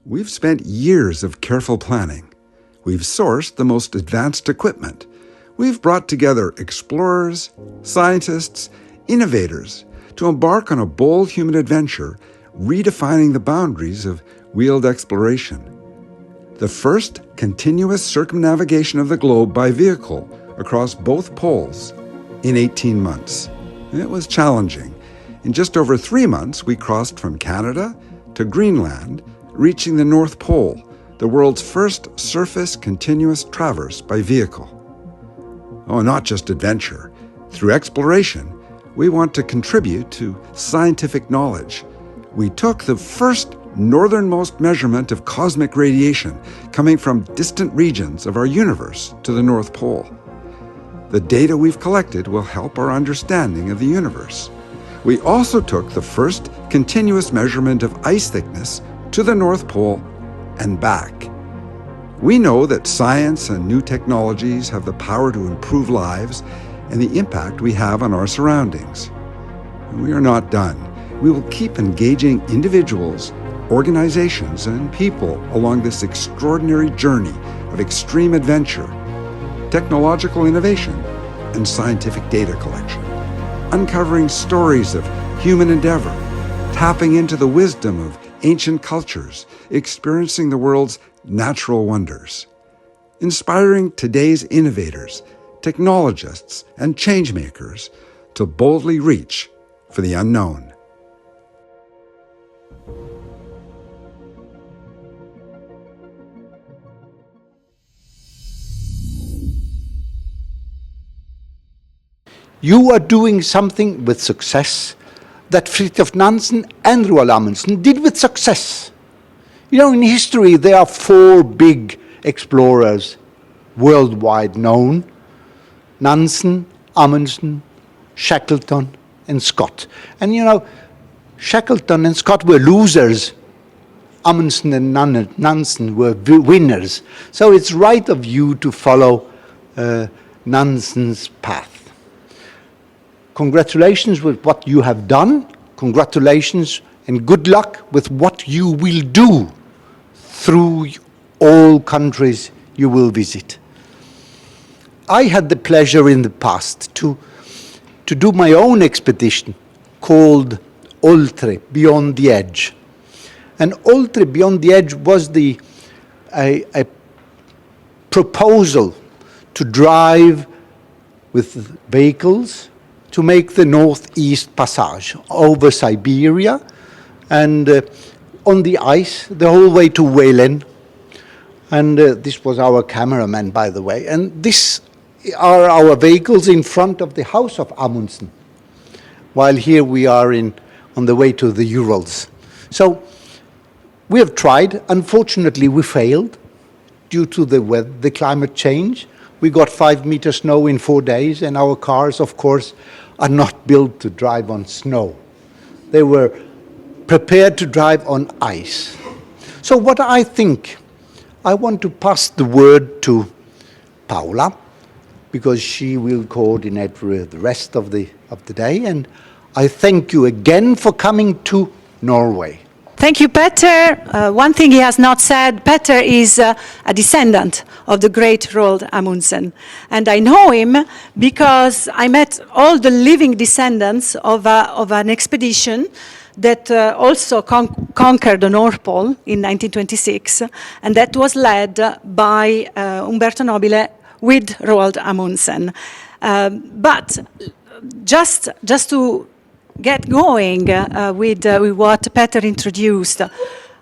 We've spent years of careful planning. We've sourced the most advanced equipment. We've brought together explorers, scientists, innovators to embark on a bold human adventure, redefining the boundaries of wheeled exploration. The first continuous circumnavigation of the globe by vehicle across both poles in 18 months. It was challenging. In just over 3 months, we crossed from Canada to Greenland, reaching the North Pole, the world's first surface continuous traverse by vehicle. Oh, not just adventure. Through exploration, we want to contribute to scientific knowledge. We took the first northernmost measurement of cosmic radiation coming from distant regions of our universe to the North Pole. The data we've collected will help our understanding of the universe. We also took the first continuous measurement of ice thickness to the North Pole and back. We know that science and new technologies have the power to improve lives and the impact we have on our surroundings. And we are not done. We will keep engaging individuals, organizations, and people along this extraordinary journey of extreme adventure, technological innovation, and scientific data collection, uncovering stories of human endeavor, tapping into the wisdom of ancient cultures, experiencing the world's natural wonders, inspiring today's innovators, technologists, and changemakers to boldly reach for the unknown. You are doing something with success that Fridtjof Nansen and Roald Amundsen did with success. You know, in history, there are 4 big explorers worldwide known: Nansen, Amundsen, Shackleton, and Scott. And you know, Shackleton and Scott were losers. Amundsen and Nansen were winners. So it's right of you to follow Nansen's path. Congratulations with what you have done. Congratulations and good luck with what you will do through all countries you will visit. I had the pleasure in the past to do my own expedition called Oltre, Beyond the Edge. And Oltre, Beyond the Edge was a proposal to drive with vehicles to make the Northeast Passage over Siberia and on the ice the whole way to Whalen. And this was our cameraman, by the way. And these are our vehicles in front of the house of Amundsen, while here we are on the way to the Urals. So we have tried. Unfortunately, we failed due to the climate change. We got 5 meters snow in 4 days, and our cars, of course, are not built to drive on snow. They were prepared to drive on ice. So what I think, I want to pass the word to Paula, because she will coordinate the rest of the day. And I thank you again for coming to Norway. Thank you, Peter. One thing he has not said, Peter is a descendant of the great Roald Amundsen. And I know him because I met all the living descendants of an expedition that also conquered the North Pole in 1926, and that was led by Umberto Nobile with Roald Amundsen. But just to get going with what Peter introduced,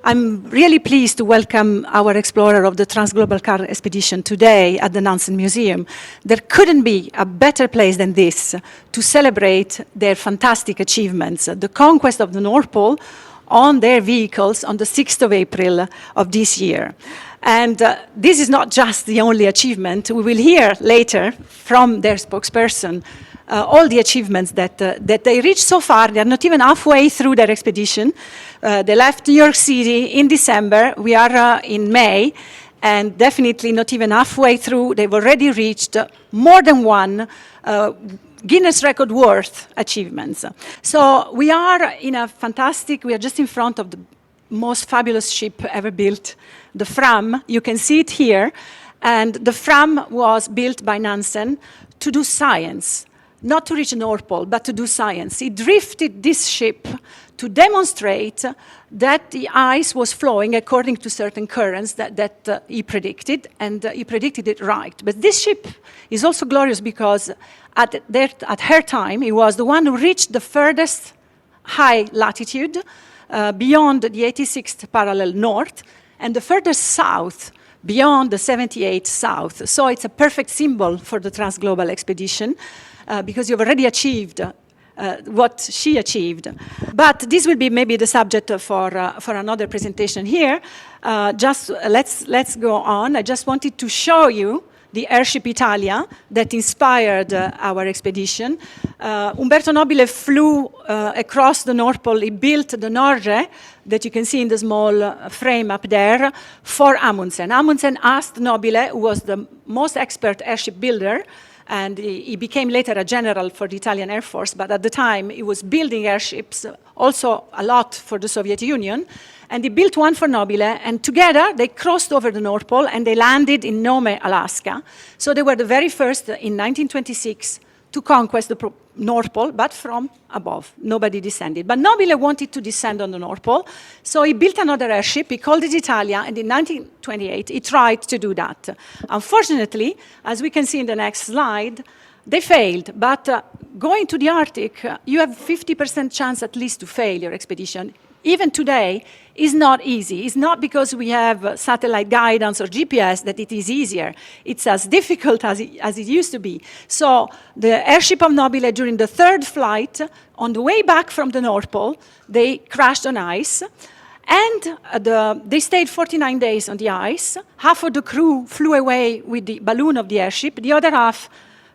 I'm really pleased to welcome our explorer of the Transglobal Car Expedition today at the Nansen Museum. There couldn't be a better place than this to celebrate their fantastic achievements, the conquest of the North Pole on their vehicles on the 6th of April of this year. And this is not just the only achievement. We will hear later from their spokesperson all the achievements that they reached so far. They are not even halfway through their expedition. They left New York City in December. We are in May, and definitely not even halfway through. They've already reached more than one Guinness record worth achievements. So we are in a fantastic, we are just in front of the most fabulous ship ever built, the Fram. You can see it here. And the Fram was built by Nansen to do science, not to reach the North Pole, but to do science. He drifted this ship to demonstrate that the ice was flowing according to certain currents that he predicted, and he predicted it right. But this ship is also glorious because at her time, he was the one who reached the furthest high latitude beyond the 86th parallel north, and the furthest south beyond the 78th south. So it's a perfect symbol for the Transglobal expedition because you've already achieved what she achieved. But this will be maybe the subject for another presentation here. Just let's go on. I just wanted to show you the airship Italia that inspired our expedition. Umberto Nobile flew across the North Pole. He built the Norge that you can see in the small frame up there for Amundsen. Amundsen asked Nobile, who was the most expert airship builder, and he became later a general for the Italian Air Force, but at the time he was building airships, also a lot for the Soviet Union, and he built one for Nobile, and together they crossed over the North Pole and they landed in Nome, Alaska. So they were the very first in 1926 to conquest the North Pole, but from above. Nobody descended. But Nobile wanted to descend on the North Pole, so he built another airship. He called it Italia, and in 1928, he tried to do that. Unfortunately, as we can see in the next slide, they failed. But going to the Arctic, you have 50% chance at least to fail your expedition. Even today, is not easy. It's not because we have satellite guidance or GPS that it is easier. It's as difficult as it used to be. So the airship of Nobile, during the third flight, on the way back from the North Pole, they crashed on ice. And they stayed 49 days on the ice. Half of the crew flew away with the balloon of the airship. The other half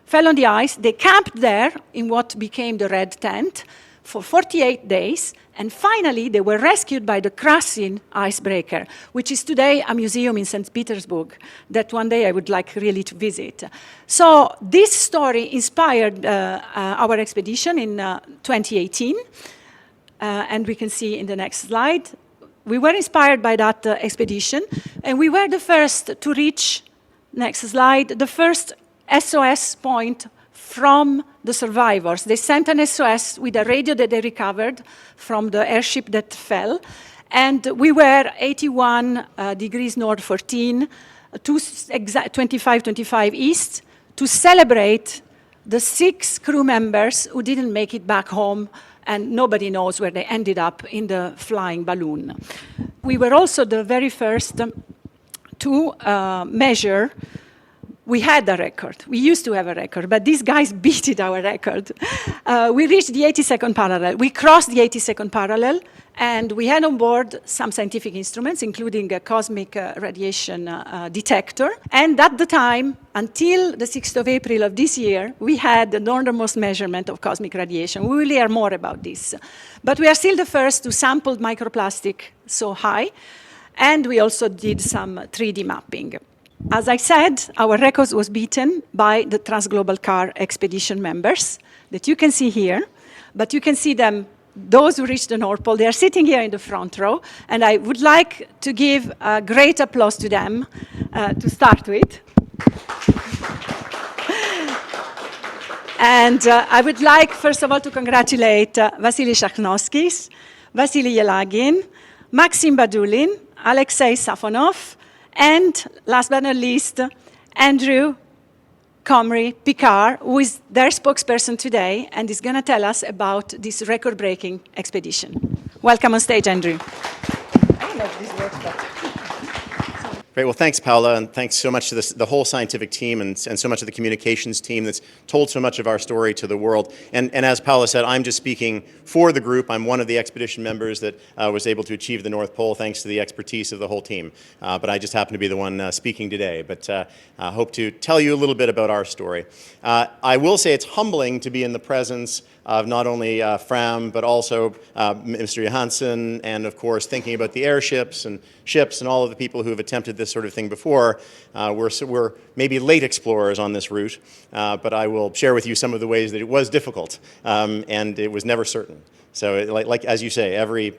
fell on the ice. They camped there in what became the Red Tent for 48 days, and finally they were rescued by the Krasin icebreaker, which is today a museum in St. Petersburg that one day I would like really to visit. So this story inspired our expedition in 2018, and we can see in the next slide. We were inspired by that expedition, and we were the first to reach, next slide, the first SOS point from the survivors. They sent an SOS with a radio that they recovered from the airship that fell. And we were 81 degrees north 14, 25 east, to celebrate the 6 crew members who didn't make it back home, and nobody knows where they ended up in the flying balloon. We were also the very first to measure. We had a record. We used to have a record, but these guys beat our record. We reached the 82nd parallel. We crossed the 82nd parallel, and we had on board some scientific instruments, including a cosmic radiation detector. And at the time, until the 6th of April of this year, we had the northernmost measurement of cosmic radiation. We will hear more about this. But we are still the first to sample microplastic so high, and we also did some 3D mapping. As I said, our record was beaten by the Transglobal Car expedition members that you can see here, but you can see them, those who reached the North Pole. They are sitting here in the front row, and I would like to give a great applause to them to start with. And I would like, first of all, to congratulate Vasily Shakhnovskis, Vasily Yelagin, Maxim Badulin, Alexei Safonov, and last but not least, Andrew Comrie Picard, who is their spokesperson today and is going to tell us about this record-breaking expedition. Welcome on stage, Andrew. I don't know if this works, but... Great. Well, thanks, Paola, and thanks so much to the whole scientific team and so much of the communications team that's told so much of our story to the world. And as Paola said, I'm just speaking for the group. I'm one of the expedition members that was able to achieve the North Pole thanks to the expertise of the whole team. But I just happen to be the one speaking today. But I hope to tell you a little bit about our story. I will say it's humbling to be in the presence of not only Fram, but also Mr. Johansson, and of course thinking about the airships and ships and all of the people who have attempted this sort of thing before. We're maybe late explorers on this route, but I will share with you some of the ways that it was difficult, and it was never certain. So like as you say, every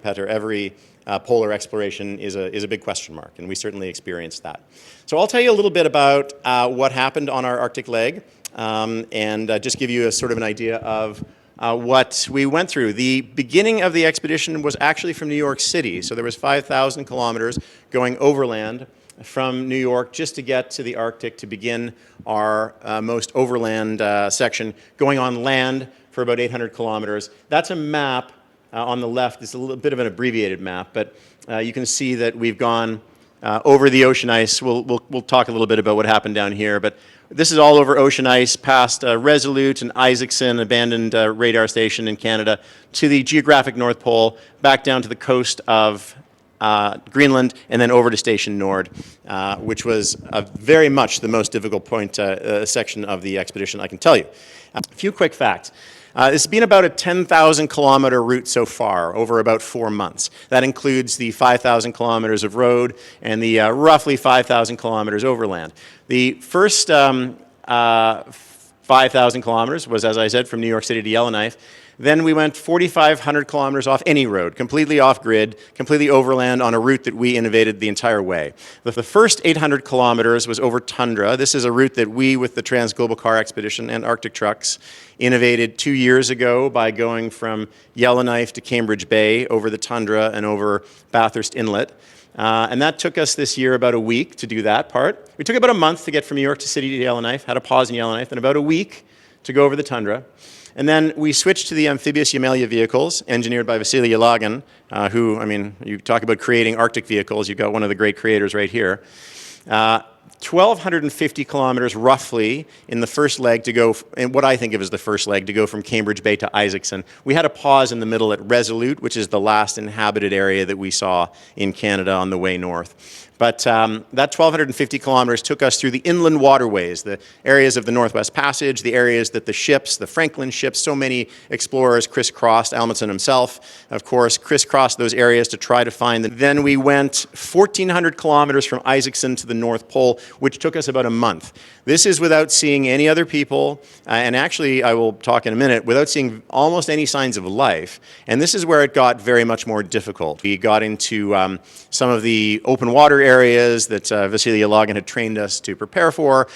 polar exploration is a big question mark, and we certainly experienced that. So I'll tell you a little bit about what happened on our Arctic leg, and just give you a sort of an idea of what we went through. The beginning of the expedition was actually from New York City, so there was 5,000 kilometers going overland from New York just to get to the Arctic to begin our most overland section, going on land for about 800 kilometers. That's a map on the left. It's a little bit of an abbreviated map, but you can see that we've gone over the ocean ice. We'll talk a little bit about what happened down here, but this is all over ocean ice, past Resolute and Isaacson, abandoned radar station in Canada, to the geographic North Pole, back down to the coast of Greenland, and then over to Station Nord, which was very much the most difficult point section of the expedition, I can tell you. A few quick facts. It's been about a 10,000 kilometer route so far, over about 4 months. That includes the 5,000 kilometers of road and the roughly 5,000 kilometers overland. The first 5,000 kilometers was, as I said, from New York City to Yellowknife. Then we went 4,500 kilometers off any road, completely off-grid, completely overland on a route that we innovated the entire way. The first 800 kilometers was over tundra. This is a route that we, with the Transglobal Car Expedition and Arctic Trucks, innovated 2 years ago by going from Yellowknife to Cambridge Bay, over the tundra and over Bathurst Inlet. And that took us this year about a week to do that part. We took about a month to get from New York City to Yellowknife, had a pause in Yellowknife, and about a week to go over the tundra. And then we switched to the amphibious Yamelia vehicles, engineered by Vasily Yelagin, who, I mean, you talk about creating Arctic vehicles, you've got one of the great creators right here. 1,250 kilometers roughly in the first leg to go, in what I think of as the first leg, to go from Cambridge Bay to Isaacson. We had a pause in the middle at Resolute, which is the last inhabited area that we saw in Canada on the way north. But that 1,250 kilometers took us through the inland waterways, the areas of the Northwest Passage, the areas that the ships, the Franklin ships, so many explorers crisscrossed, Amundsen himself, of course, crisscrossed those areas to try to find them. Then we went 1,400 kilometers from Isaacson to the North Pole, which took us about a month. This is without seeing any other people, and actually, I will talk in a minute, without seeing almost any signs of life. And this is where it got very much more difficult. We got into some of the open water areas that Vasily Yelagin had trained us to prepare for,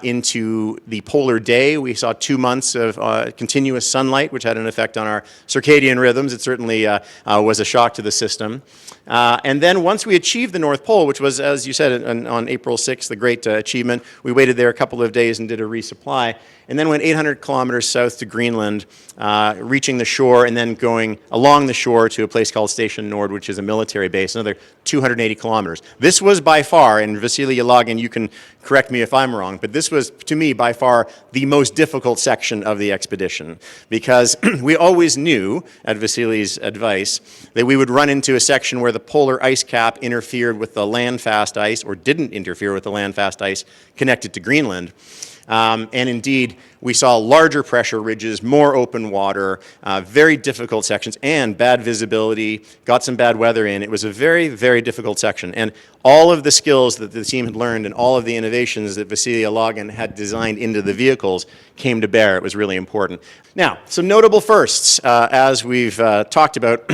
into the polar day. We saw 2 months of continuous sunlight, which had an effect on our circadian rhythms. It certainly was a shock to the system. And then once we achieved the North Pole, which was, as you said, on April 6th, the great achievement, we waited there a couple of days and did a resupply, and then went 800 kilometers south to Greenland, reaching the shore and then going along the shore to a place called Station Nord, which is a military base, another 280 kilometers. This was by far, and Vasily Yelagin, you can correct me if I'm wrong, but this was, to me, by far the most difficult section of the expedition, because we always knew, at Vasily's advice, that we would run into a section where the polar ice cap interfered with the land-fast ice, or didn't interfere with the land-fast ice connected to Greenland. And indeed, we saw larger pressure ridges, more open water, very difficult sections, and bad visibility, got some bad weather in. It was a very, very difficult section. And all of the skills that the team had learned and all of the innovations that Vasily Yelagin had designed into the vehicles came to bear. It was really important. Now, some notable firsts, as we've talked about.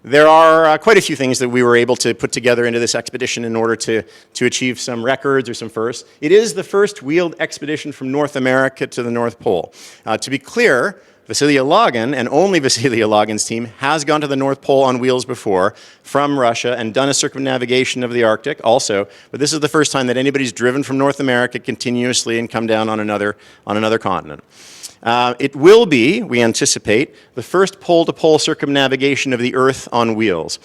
There are quite a few things that we were able to put together into this expedition in order to achieve some records or some firsts. It is the first wheeled expedition from North America to the North Pole. To be clear, Vasily Yelagin, and only Vasily Yelagin's team, has gone to the North Pole on wheels before from Russia and done a circumnavigation of the Arctic also, but this is the first time that anybody's driven from North America continuously and come down on another continent. It will be, we anticipate, the first pole-to-pole circumnavigation of the Earth on wheels.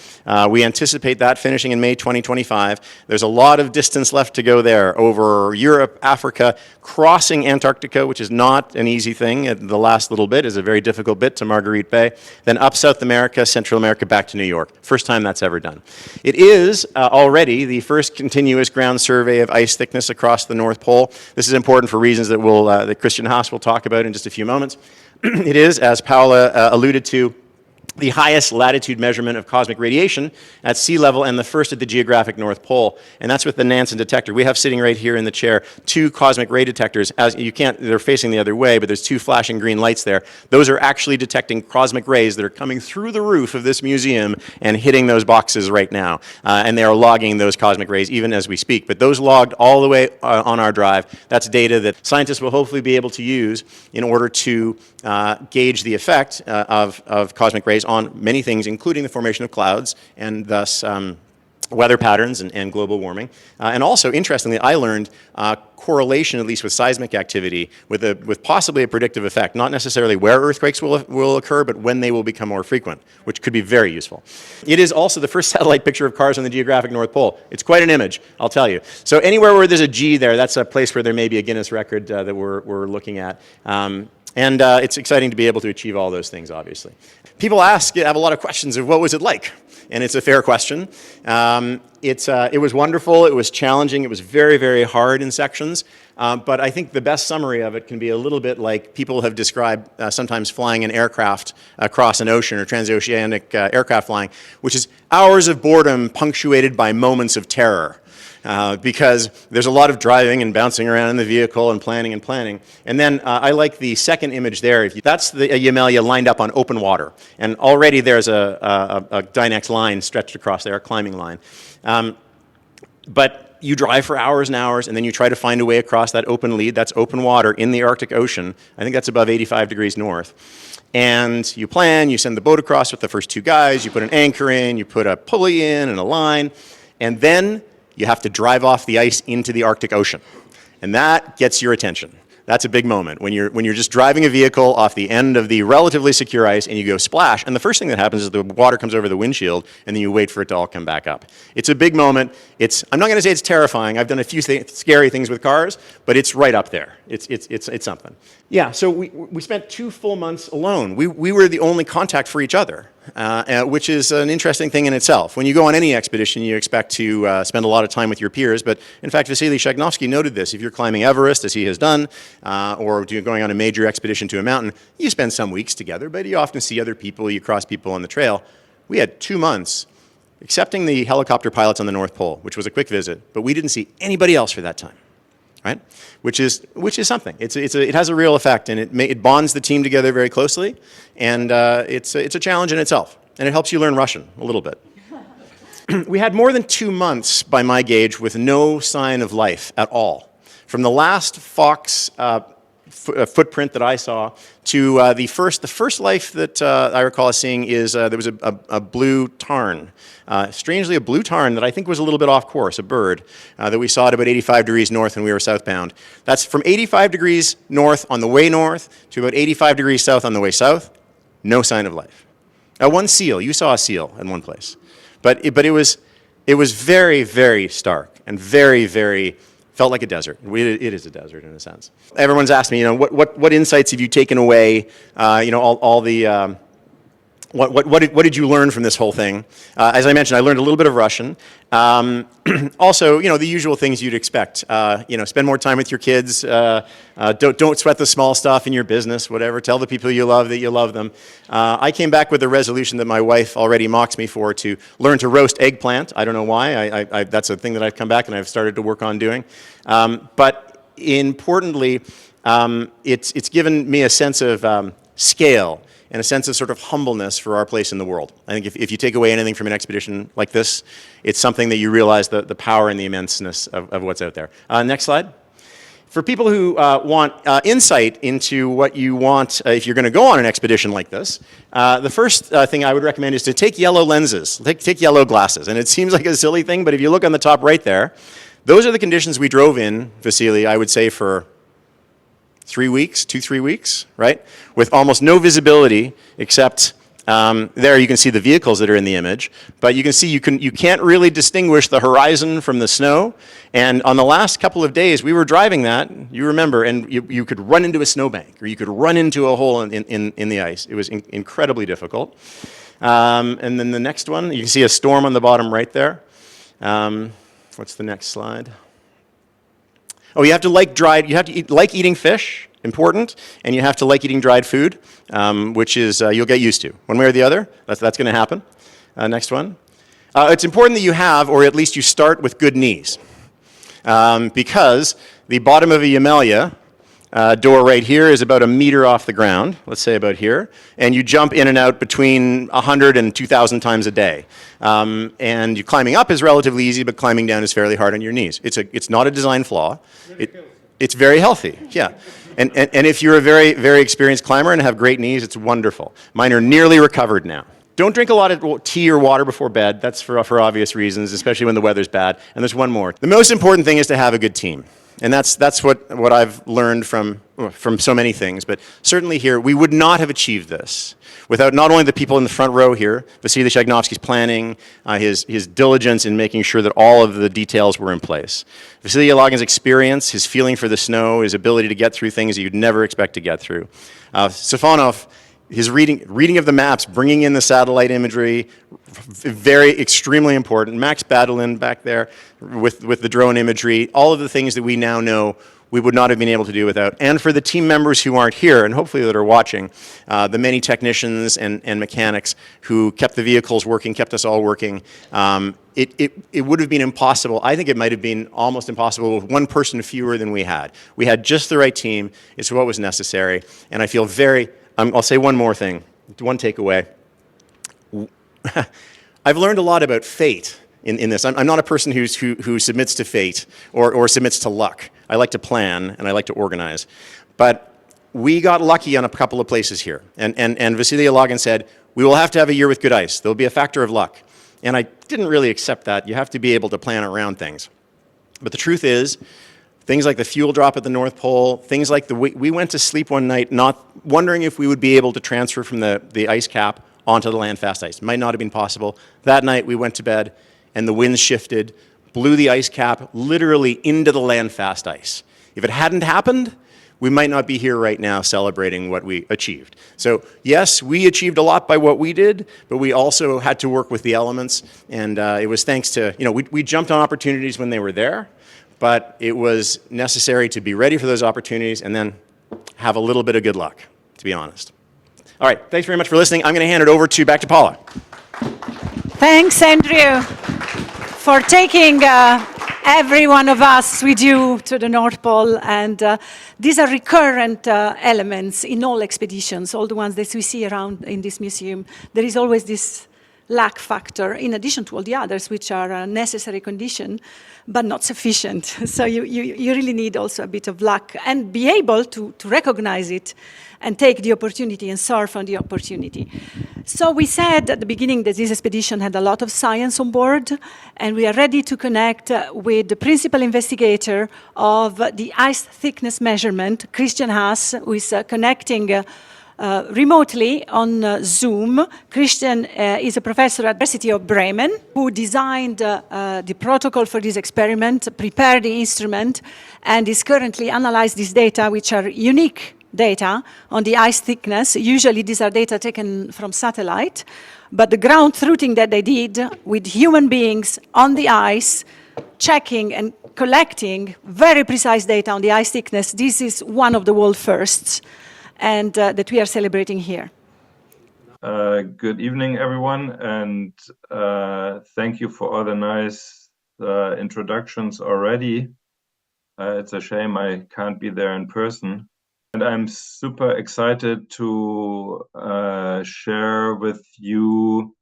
We anticipate that finishing in May 2025. There's a lot of distance left to go there, over Europe, Africa, crossing Antarctica, which is not an easy thing. The last little bit is a very difficult bit to Marguerite Bay. Then up South America, Central America, back to New York. First time that's ever done. It is already the first continuous ground survey of ice thickness across the North Pole. This is important for reasons that Christian Haas will talk about in just a few moments. it is, as Paula alluded to, the highest latitude measurement of cosmic radiation at sea level and the first at the geographic North Pole. And that's with the Nansen detector. We have sitting right here in the chair 2 cosmic ray detectors. As you can't, they're facing the other way, but there's 2 flashing green lights there. Those are actually detecting cosmic rays that are coming through the roof of this museum and hitting those boxes right now. And they are logging those cosmic rays even as we speak. But those logged all the way on our drive, that's data that scientists will hopefully be able to use in order to gauge the effect of cosmic rays on many things, including the formation of clouds and thus weather patterns and global warming. And also, interestingly, I learned correlation, at least with seismic activity, with possibly a predictive effect. Not necessarily where earthquakes will occur, but when they will become more frequent, which could be very useful. It is also the first satellite picture of cars on the geographic North Pole. It's quite an image, I'll tell you. So anywhere where there's a G there, that's a place where there may be a Guinness record that we're looking at. And it's exciting to be able to achieve all those things, obviously. People have a lot of questions of what was it like? And it's a fair question. It was wonderful, it was challenging, it was very, very hard in sections. But I think the best summary of it can be a little bit like people have described sometimes flying an aircraft across an ocean or transoceanic aircraft flying, which is hours of boredom punctuated by moments of terror. Because there's a lot of driving and bouncing around in the vehicle and planning. And then I like the second image there. That's the Yamelia lined up on open water. And already there's a Dynex line stretched across there, a climbing line. But you drive for hours and hours, and then you try to find a way across that open lead. That's open water in the Arctic Ocean. I think that's above 85 degrees north. And you plan, you send the boat across with the first 2 guys, you put an anchor in, you put a pulley in and a line, and then you have to drive off the ice into the Arctic Ocean. And that gets your attention. That's a big moment when you're just driving a vehicle off the end of the relatively secure ice and you go splash, and the first thing that happens is the water comes over the windshield and then you wait for it to all come back up. It's a big moment. I'm not going to say it's terrifying. I've done a few scary things with cars, but it's right up there. It's something. Yeah, so we spent 2 full months alone. We were the only contact for each other. Which is an interesting thing in itself. When you go on any expedition, you expect to spend a lot of time with your peers, but in fact, Vasily Shagnovsky noted this. If you're climbing Everest, as he has done, or going on a major expedition to a mountain, you spend some weeks together, but you often see other people, you cross people on the trail. We had 2 months, excepting the helicopter pilots on the North Pole, which was a quick visit, but we didn't see anybody else for that time. Right? Which is something. It has a real effect, and it bonds the team together very closely, and it's a challenge in itself, and it helps you learn Russian a little bit. We had more than 2 months, by my gauge, with no sign of life at all. From the last fox footprint that I saw to the first life that I recall seeing is there was a blue tarn. Strangely, a blue tarn that I think was a little bit off course, a bird, that we saw at about 85 degrees north when we were southbound. That's from 85 degrees north on the way north to about 85 degrees south on the way south. No sign of life. One seal. You saw a seal in one place. But it was very, very stark and very, very felt like a desert. It is a desert in a sense. Everyone's asked me, what insights have you taken away? All the what did you learn from this whole thing? As I mentioned, I learned a little bit of Russian. Also, the usual things you'd expect. Spend more time with your kids. Don't sweat the small stuff in your business. Whatever. Tell the people you love that you love them. I came back with a resolution that my wife already mocks me for, to learn to roast eggplant. I don't know why. That's a thing that I've come back and I've started to work on doing. But importantly, it's given me a sense of scale and a sense of sort of humbleness for our place in the world. I think if you take away anything from an expedition like this, it's something that you realize the power and the immenseness of what's out there. Next slide. For people who want insight into what you want if you're going to go on an expedition like this, the first thing I would recommend is to take yellow lenses, take yellow glasses. And it seems like a silly thing, but if you look on the top right there, those are the conditions we drove in, Vasily, I would say for 3 weeks, 2-3 weeks, right? With almost no visibility except there you can see the vehicles that are in the image, but you can see you can't really distinguish the horizon from the snow. And on the last couple of days, we were driving that, you remember, and you could run into a snowbank or you could run into a hole in the ice. It was incredibly difficult. And then the next one, you can see a storm on the bottom right there. What's the next slide? Oh, you have to like eating fish. important, and you have to like eating dried food, which is you'll get used to. One way or the other, that's going to happen. Next one. It's important that you have, or at least you start with good knees, because the bottom of a Yamelia door right here is about a meter off the ground, let's say about here, and you jump in and out between 100 and 2,000 times a day. And you climbing up is relatively easy, but climbing down is fairly hard on your knees. It's not a design flaw. It's very healthy, yeah. And if you're a very, very experienced climber and have great knees, it's wonderful. Mine are nearly recovered now. Don't drink a lot of tea or water before bed. That's for obvious reasons, especially when the weather's bad. And there's one more. The most important thing is to have a good team. And that's what I've learned from so many things. But certainly here, we would not have achieved this without not only the people in the front row here, Vasily Shagnovsky's planning, his diligence in making sure that all of the details were in place. Vasily Yelagin's experience, his feeling for the snow, his ability to get through things that you'd never expect to get through. Stefanov, his reading of the maps, bringing in the satellite imagery, extremely important. Max Badulin back there with the drone imagery, all of the things that we now know we would not have been able to do without. And for the team members who aren't here, and hopefully that are watching, the many technicians and mechanics who kept the vehicles working, kept us all working, it would have been impossible. I think it might have been almost impossible with one person fewer than we had. We had just the right team. It's what was necessary. And I feel I'll say one more thing, one takeaway. I've learned a lot about fate in this. I'm not a person who submits to fate or submits to luck. I like to plan and I like to organize. But we got lucky on a couple of places here. And Vasily Yelagin said, we will have to have a year with good ice. There'll be a factor of luck. And I didn't really accept that. You have to be able to plan around things. But the truth is, things like the fuel drop at the North Pole, things like we went to sleep one night not wondering if we would be able to transfer from the ice cap onto the land-fast ice. It might not have been possible. That night we went to bed and the winds shifted, blew the ice cap literally into the land-fast ice. If it hadn't happened, we might not be here right now celebrating what we achieved. So yes, we achieved a lot by what we did, but we also had to work with the elements, and it was thanks to, we jumped on opportunities when they were there, but it was necessary to be ready for those opportunities and then have a little bit of good luck, to be honest. All right, thanks very much for listening. I'm going to hand it back to Paula. Thanks, Andrew, for taking every one of us with you to the North Pole. And these are recurrent elements in all expeditions, all the ones that we see around in this museum. There is always this lack factor, in addition to all the others, which are a necessary condition, but not sufficient. So you really need also a bit of luck and be able to recognize it and take the opportunity and surf on the opportunity. So we said at the beginning that this expedition had a lot of science on board, and we are ready to connect with the principal investigator of the ice thickness measurement, Christian Haas, who is connecting remotely on Zoom. Christian is a professor at the University of Bremen who designed the protocol for this experiment, prepared the instrument, and is currently analyzing these data, which are unique data on the ice thickness. Usually these are data taken from satellite, but the ground truthing that they did with human beings on the ice, checking and collecting very precise data on the ice thickness, this is one of the world firsts, and that we are celebrating here. Good evening, everyone, and thank you for all the nice introductions already. It's a shame I can't be there in person. And I'm super excited to share with you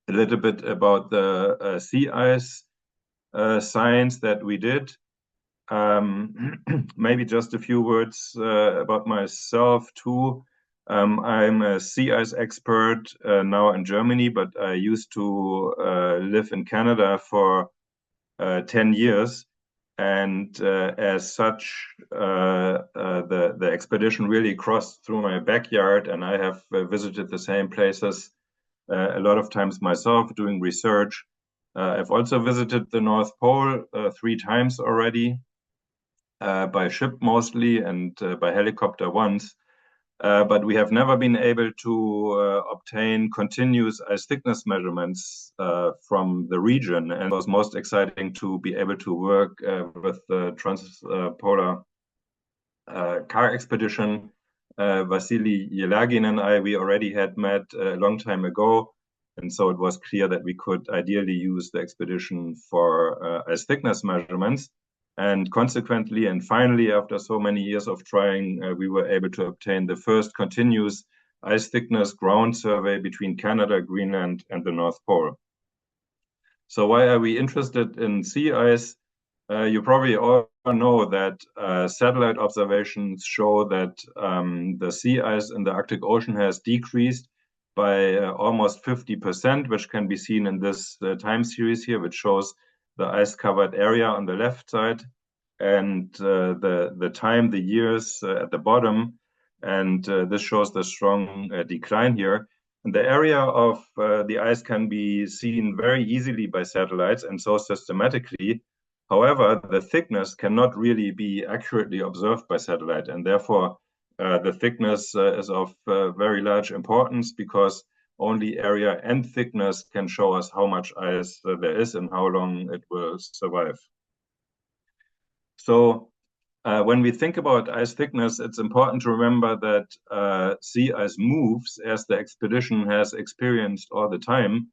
a little bit about the sea ice science that we did. Maybe just a few words about myself too. I'm a sea ice expert now in Germany, but I used to live in Canada for 10 years. And as such, the expedition really crossed through my backyard, and I have visited the same places a lot of times myself doing research. I've also visited the North Pole 3 times already, by ship mostly, and by helicopter once. But we have never been able to obtain continuous ice thickness measurements from the region. And it was most exciting to be able to work with the Transglobal car expedition. Vasily Yelagin and I, we already had met a long time ago. And so it was clear that we could ideally use the expedition for ice thickness measurements. And consequently, and finally, after so many years of trying, we were able to obtain the first continuous ice thickness ground survey between Canada, Greenland, and the North Pole. So why are we interested in sea ice? You probably all know that satellite observations show that the sea ice in the Arctic Ocean has decreased by almost 50%, which can be seen in this time series here, which shows the ice-covered area on the left side and the time, the years at the bottom. And this shows the strong decline here. And the area of the ice can be seen very easily by satellites and so systematically. However, the thickness cannot really be accurately observed by satellite, and therefore the thickness is of very large importance because only area and thickness can show us how much ice there is and how long it will survive. So when we think about ice thickness, it's important to remember that sea ice moves as the expedition has experienced all the time.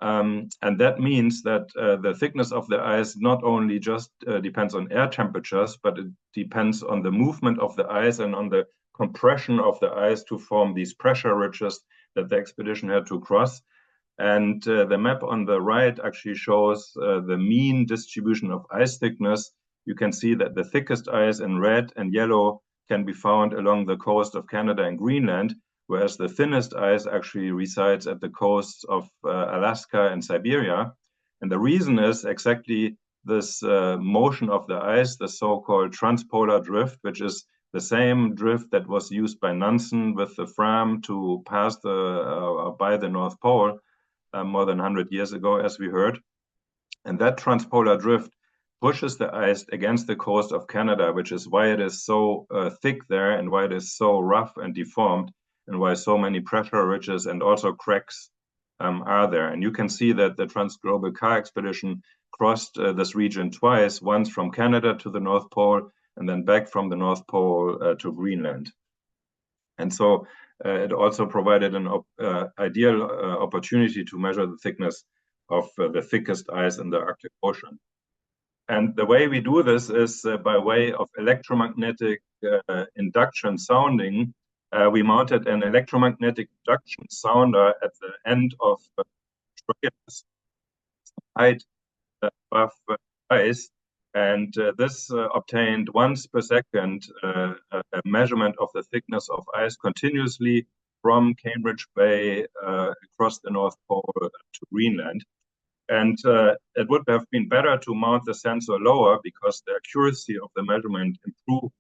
And that means that the thickness of the ice not only just depends on air temperatures, but it depends on the movement of the ice and on the compression of the ice to form these pressure ridges that the expedition had to cross. And the map on the right actually shows the mean distribution of ice thickness. You can see that the thickest ice in red and yellow can be found along the coast of Canada and Greenland, whereas the thinnest ice actually resides at the coasts of Alaska and Siberia. And the reason is exactly this motion of the ice, the so-called transpolar drift, which is the same drift that was used by Nansen with the Fram to pass by the North Pole more than 100 years ago, as we heard. And that transpolar drift pushes the ice against the coast of Canada, which is why it is so thick there and why it is so rough and deformed, and why so many pressure ridges and also cracks are there. And you can see that the Transglobal Car expedition crossed this region twice, once from Canada to the North Pole and then back from the North Pole to Greenland. And so it also provided an ideal opportunity to measure the thickness of the thickest ice in the Arctic Ocean. And the way we do this is by way of electromagnetic induction sounding. We mounted an electromagnetic induction sounder at the end of the trailers, height above ice. And this obtained once per second a measurement of the thickness of ice continuously from Cambridge Bay across the North Pole to Greenland. And it would have been better to mount the sensor lower because the accuracy of the measurement improved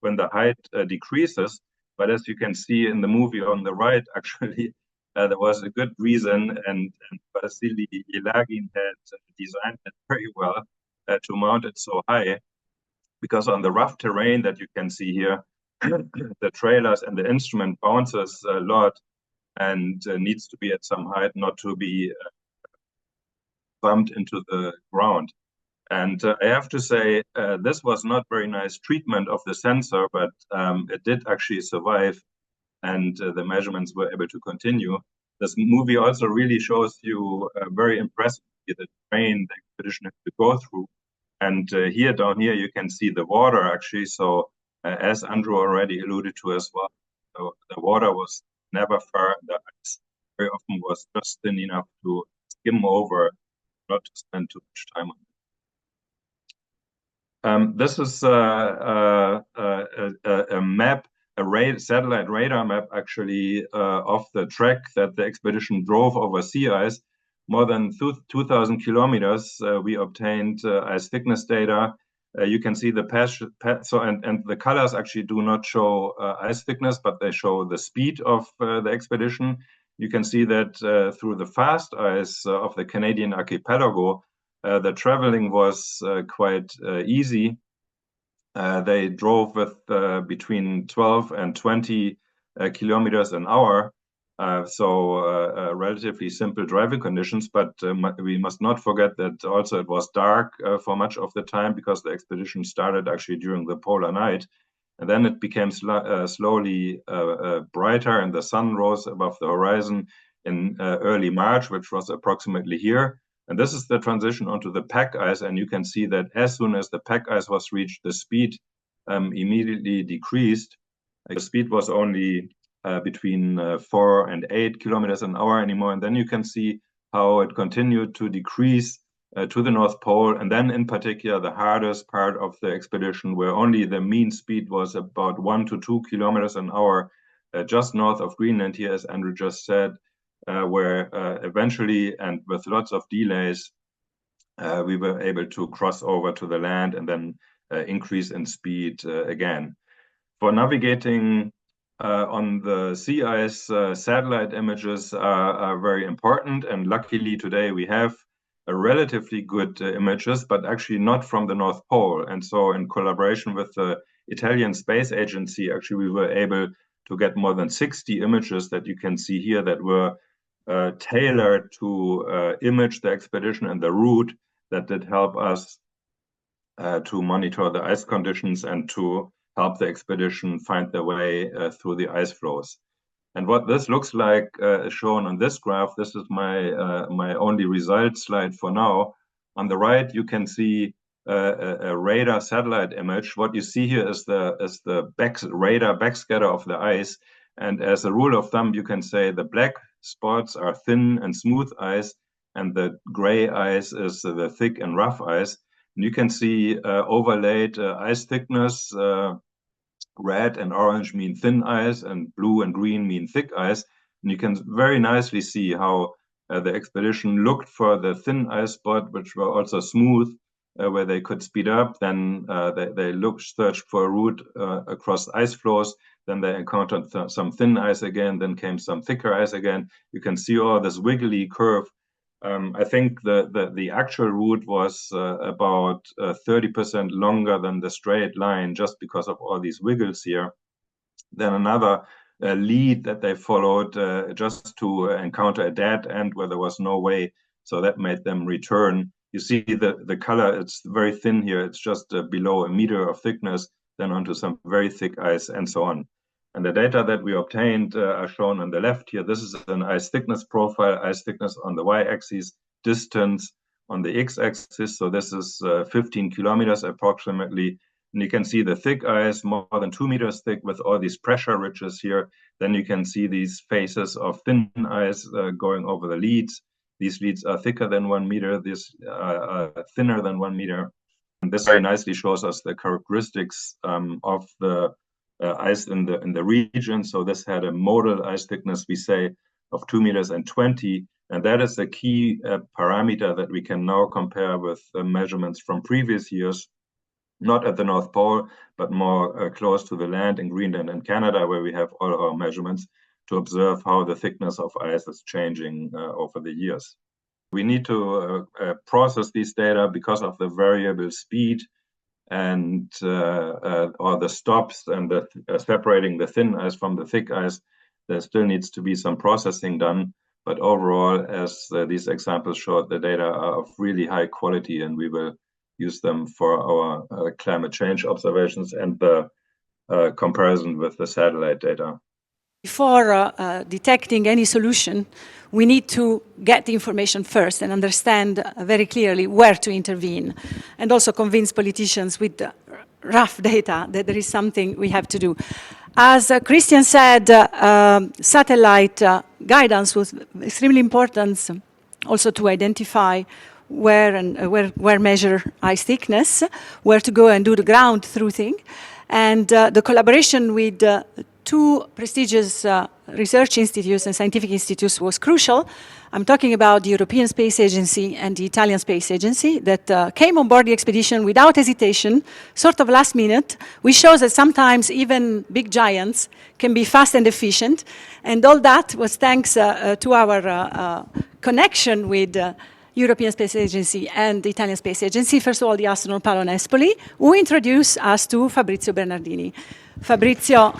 when the height decreases. But as you can see in the movie on the right, actually, there was a good reason, and Vasily Yelagin had designed it very well to mount it so high, because on the rough terrain that you can see here, the trailers and the instrument bounces a lot and needs to be at some height not to be bumped into the ground. And I have to say, this was not very nice treatment of the sensor, but it did actually survive, and the measurements were able to continue. This movie also really shows you very impressively the terrain the expedition had to go through. And here, down here, you can see the water actually. So as Andrew already alluded to as well, the water was never far. The ice very often was just thin enough to skim over, not to spend too much time on it. This is a map, a satellite radar map actually of the track that the expedition drove over sea ice. More than 2,000 kilometers, we obtained ice thickness data. You can see the and the colors actually do not show ice thickness, but they show the speed of the expedition. You can see that through the fast ice of the Canadian archipelago, the traveling was quite easy. They drove with between 12 and 20 kilometers an hour. So relatively simple driving conditions, but we must not forget that also it was dark for much of the time because the expedition started actually during the polar night. And then it became slowly brighter, and the sun rose above the horizon in early March, which was approximately here. And this is the transition onto the pack ice, and you can see that as soon as the pack ice was reached, the speed immediately decreased. The speed was only between 4 and 8 kilometers an hour anymore, and then you can see how it continued to decrease to the North Pole, and then in particular the hardest part of the expedition, where only the mean speed was about 1 to 2 kilometers an hour just north of Greenland here, as Andrew just said, where eventually, and with lots of delays, we were able to cross over to the land and then increase in speed again. For navigating on the sea ice, satellite images are very important, and luckily today we have relatively good images, but actually not from the North Pole. And so in collaboration with the Italian Space Agency, actually we were able to get more than 60 images that you can see here that were tailored to image the expedition and the route that did help us to monitor the ice conditions and to help the expedition find their way through the ice floes. And what this looks like is shown on this graph. This is my only result slide for now. On the right, you can see a radar satellite image. What you see here is the radar backscatter of the ice. And as a rule of thumb, you can say the black spots are thin and smooth ice, and the gray ice is the thick and rough ice. And you can see overlaid ice thickness. Red and orange mean thin ice, and blue and green mean thick ice. And you can very nicely see how the expedition looked for the thin ice spot, which were also smooth, where they could speed up. Then they searched for a route across ice floes. Then they encountered some thin ice again. Then came some thicker ice again. You can see all this wiggly curve. I think the actual route was about 30% longer than the straight line, just because of all these wiggles here. Then another lead that they followed just to encounter a dead end where there was no way, so that made them return. You see the color, it's very thin here. It's just below a meter of thickness, then onto some very thick ice, and so on. And the data that we obtained are shown on the left here. This is an ice thickness profile, ice thickness on the y-axis, distance on the x-axis. So this is 15 kilometers approximately. And you can see the thick ice, more than 2 meters thick, with all these pressure ridges here. Then you can see these faces of thin ice going over the leads. These leads are thicker than 1 meter. These are thinner than 1 meter. And this very nicely shows us the characteristics of the ice in the region. So this had a modal ice thickness, we say, of 2 meters and 20. And that is the key parameter that we can now compare with measurements from previous years, not at the North Pole, but more close to the land in Greenland and Canada, where we have all our measurements, to observe how the thickness of ice is changing over the years. We need to process these data because of the variable speed and or the stops and the separating the thin ice from the thick ice. There still needs to be some processing done, but overall, as these examples showed, the data are of really high quality, and we will use them for our climate change observations and the comparison with the satellite data. Before detecting any solution, we need to get the information first and understand very clearly where to intervene, and also convince politicians with rough data that there is something we have to do. As Christian said, satellite guidance was extremely important also to identify where measure ice thickness, where to go and do the ground truthing, and the collaboration with two prestigious research institutes and scientific institutes was crucial. I'm talking about the European Space Agency and the Italian Space Agency that came on board the expedition without hesitation, sort of last minute, which shows that sometimes even big giants can be fast and efficient. And all that was thanks to our connection with European Space Agency and the Italian Space Agency. First of all, the astronaut Paolo Nespoli, who introduced us to Fabrizio Bernardini. Fabrizio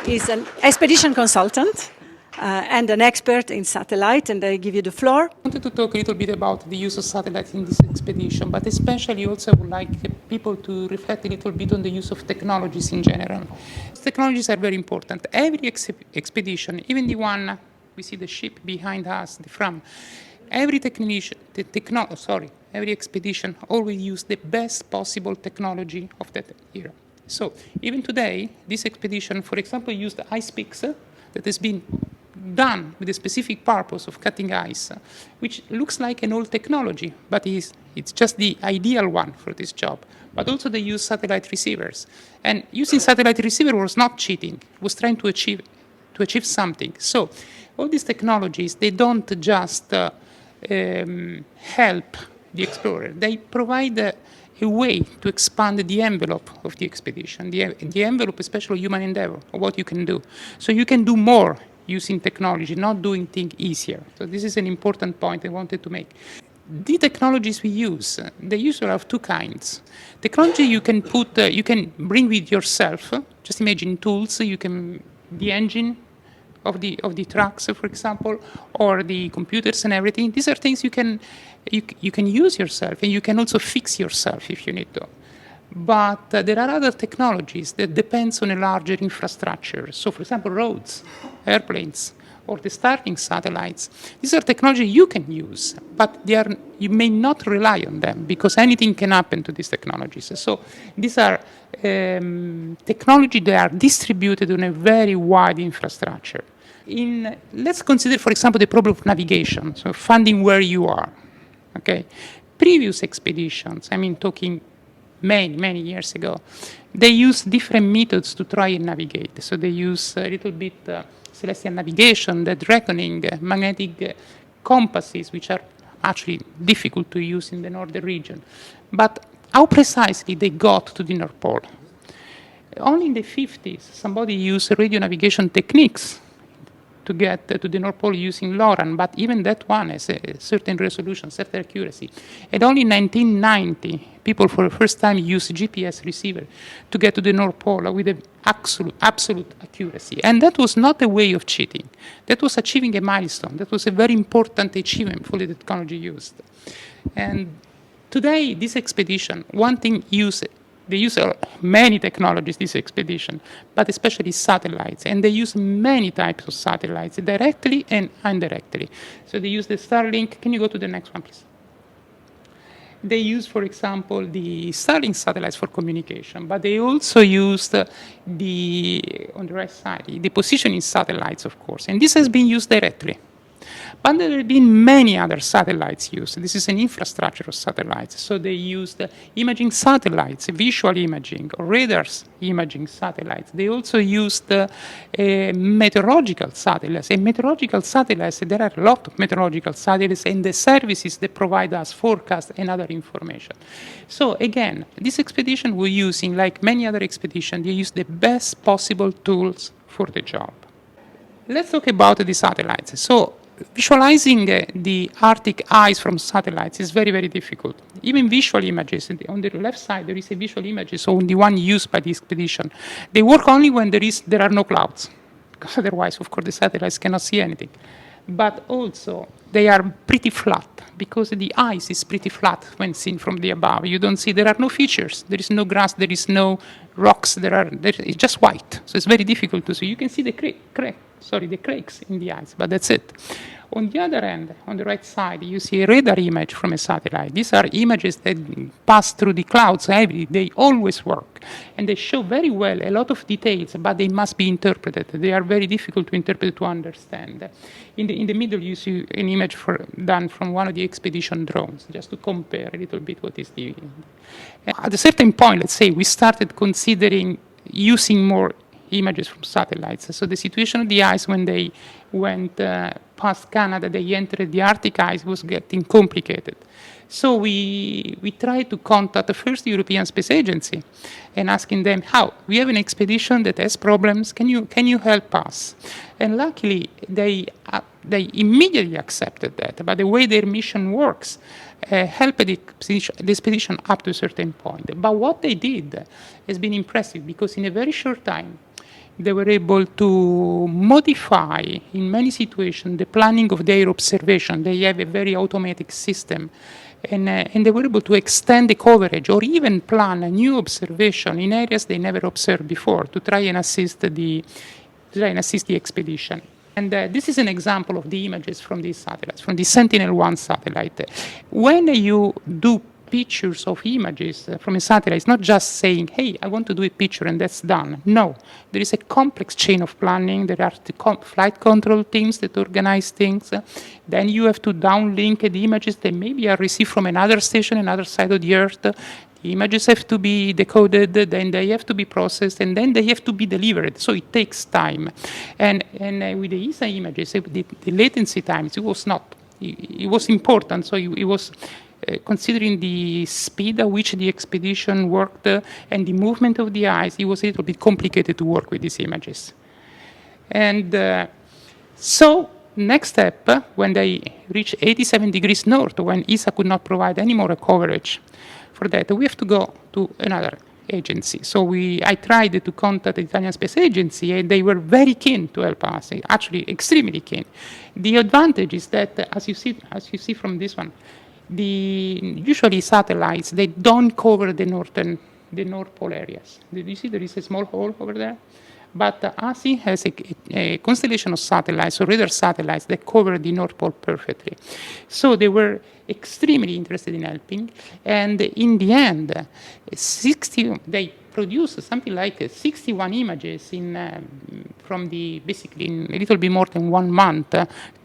is an expedition consultant, and an expert in satellite, and I give you the floor. I wanted to talk a little bit about the use of satellites in this expedition, but especially also I would like people to reflect a little bit on the use of technologies in general. Technologies are very important. Every expedition, even the one we see the ship behind us, the Fram, every every expedition always use the best possible technology of that era. So even today, this expedition, for example, used ice picks that has been done with a specific purpose of cutting ice, which looks like an old technology, but it's just the ideal one for this job. But also they use satellite receivers. And using satellite receiver was not cheating, it was trying to achieve something. So all these technologies, they don't just help the explorer, they provide a way to expand the envelope of the expedition, the envelope, especially human endeavor, of what you can do. So you can do more using technology, not doing things easier. So this is an important point I wanted to make. The technologies we use, they usually have two kinds. Technology you can you can bring with yourself. Just imagine tools. The engine of the trucks, for example, or the computers and everything. These are things you can use yourself, and you can also fix yourself if you need to. But there are other technologies that depends on a larger infrastructure. So, for example, roads, airplanes, or the Starlink satellites. These are technology you can use, but you may not rely on them because anything can happen to these technologies. So these are technology that are distributed on a very wide infrastructure. Let's consider, for example, the problem of navigation, so finding where you are. Okay, previous expeditions, I mean, talking many years ago, they used different methods to try and navigate. So they use a little bit celestial navigation, dead reckoning, magnetic compasses, which are actually difficult to use in the northern region. But how precisely they got to the North Pole? Only in the 50s, somebody used radio navigation techniques to get to the North Pole using LORAN, but even that one has a certain resolution, certain accuracy. And only in 1990, people for the first time used GPS receiver to get to the North Pole with an absolute accuracy. And that was not a way of cheating. That was achieving a milestone. That was a very important achievement for the technology used. And today, this expedition, one thing they use many technologies, this expedition, but especially satellites. And they use many types of satellites, directly and indirectly. So they use the Starlink. Can you go to the next one, please? They use, for example, the Starlink satellites for communication, but they also used on the right side, the positioning satellites, of course. And this has been used directly. But there have been many other satellites used. This is an infrastructure of satellites. So they used imaging satellites, visual imaging, or radars imaging satellites. They also used meteorological satellites. And meteorological satellites, there are a lot of meteorological satellites and the services that provide us forecasts and other information. So again, this expedition we're using, like many other expeditions, they use the best possible tools for the job. Let's talk about the satellites. So visualizing the Arctic ice from satellites is very difficult. Even visual images, on the left side there is a visual image, so the one used by the expedition. They work only when there are no clouds, because otherwise, of course, the satellites cannot see anything. But also, they are pretty flat, because the ice is pretty flat when seen from the above. You don't see, there are no features. There is no grass, there is no rocks, it's just white. So it's very difficult to see. You can see the cracks in the ice, but that's it. On the other end, on the right side, you see a radar image from a satellite. These are images that pass through the clouds every day. They always work. And they show very well a lot of details, but they must be interpreted. They are very difficult to interpret, to understand. In the middle, you see an image done from one of the expedition drones, just to compare a little bit what is the... At a certain point, let's say, we started considering using more images from satellites. So the situation of the ice when they went past Canada, they entered the Arctic ice, was getting complicated. So we tried to contact the first European Space Agency and asking them, how? We have an expedition that has problems, can you help us? And luckily, they immediately accepted that. But the way their mission works helped the expedition up to a certain point. But what they did has been impressive, because in a very short time, they were able to modify, in many situations, the planning of their observation. They have a very automatic system. And they were able to extend the coverage or even plan a new observation in areas they never observed before to try and assist the expedition. And this is an example of the images from these satellites, from the Sentinel-1 satellite. When you do pictures of images from a satellite, it's not just saying, hey, I want to do a picture and that's done. No, there is a complex chain of planning. There are the flight control teams that organize things. Then you have to downlink the images that maybe are received from another station, another side of the Earth. The images have to be decoded, then they have to be processed, and then they have to be delivered. So it takes time. And with the ESA images, the latency times, it was not. It was important. So it was considering the speed at which the expedition worked and the movement of the ice, it was a little bit complicated to work with these images. And so next step, when they reach 87 degrees north, when ESA could not provide any more coverage for that, we have to go to another agency. So I tried to contact the Italian Space Agency, and they were very keen to help us, actually extremely keen. The advantage is that, as you see from this one, usually satellites, they don't cover the North Pole areas. You see there is a small hole over there? But ASI has a constellation of satellites, or radar satellites, that cover the North Pole perfectly. So they were extremely interested in helping, and in the end, they produced something like 61 images basically in a little bit more than 1 month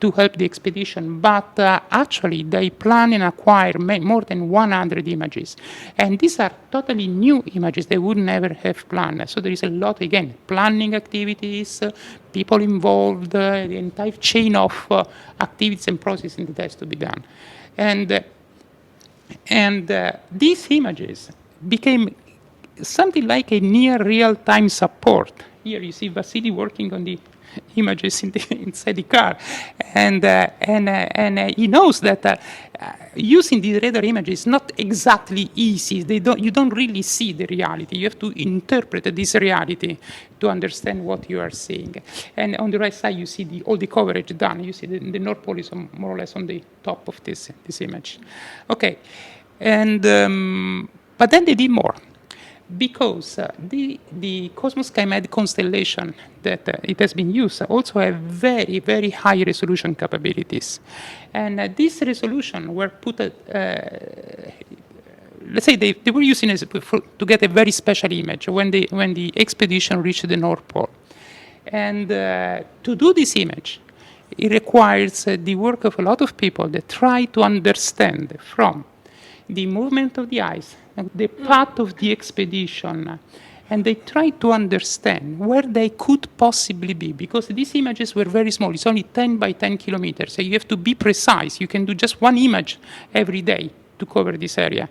to help the expedition. But actually, they plan and acquire more than 100 images. And these are totally new images they would never have planned. So there is a lot, again, planning activities, people involved, the entire chain of activities and processing that has to be done. And these images became something like a near real-time support. Here you see Vasily working on the images inside the car, and he knows that using the radar images is not exactly easy. You don't really see the reality. You have to interpret this reality to understand what you are seeing. And on the right side, you see all the coverage done. You see the North Pole is more or less on the top of this image. Okay, and but then they did more. Because the Cosmos SkyMed constellation that it has been used also have very, very high resolution capabilities. And this resolution were put at, let's say they were using it to get a very special image when the expedition reached the North Pole. And to do this image, it requires the work of a lot of people that try to understand from the movement of the ice, the path of the expedition, and they tried to understand where they could possibly be, because these images were very small. It's only 10 by 10 kilometers, so you have to be precise. You can do just one image every day to cover this area.